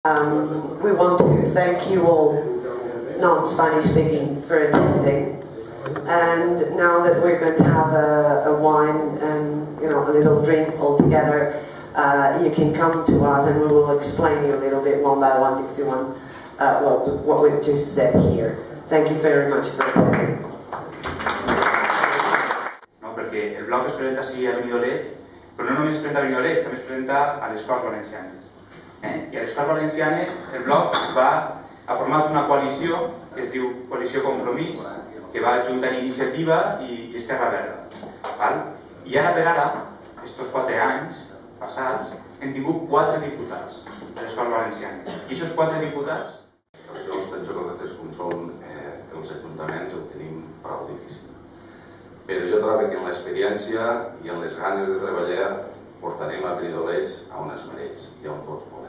We want to thank you all non-Spanish speaking for attending, and now that we're going to have a wine and a little drink all together, you can come to us and we will explain you a little bit one by one if you want what we've just said here. Thank you very much for attending. No, perquè el blog es presenta així a Benidorm, però no només es presenta a Benidorm, també es presenta a les Corts Valencianes. I a les Corts Valencianes el blog ha format una coalició que es diu Coalició Compromís, que va juntant Iniciativa i Esquerra Verda. I ara per ara, aquests 4 anys passats, hem tingut 4 diputats a les Corts Valencianes. I aquests 4 diputats... Jo penso que nosaltres, com són els ajuntaments, ho tenim prou difícil. Però jo trobo que en l'experiència i en les ganes de treballar portarem a Benidorm a on es mereix i on tots volen.